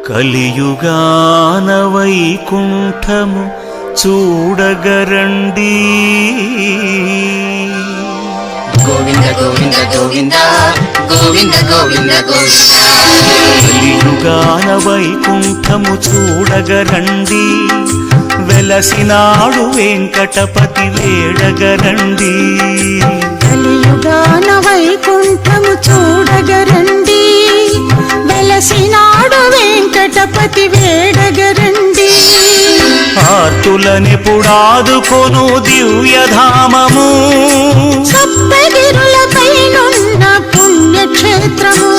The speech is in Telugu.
కలియుగాన వైకుంఠము చూడగరండి. గోవింద గోవింద గోవింద గోవింద గోవింద గోవింద. కలియుగాన వైకుంఠము చూడగరండి, వెలసినాడు వెంకటపతి వేడగరండి. కలియుగాన వైకుంఠము చూడగరండి, వెలసినాడు వెంకటపతి వేడగరండి. ఆర్తులనెపుడాదుకొను దివ్యధామము, సప్తగిరులపైనున్న పుణ్యక్షేత్రము.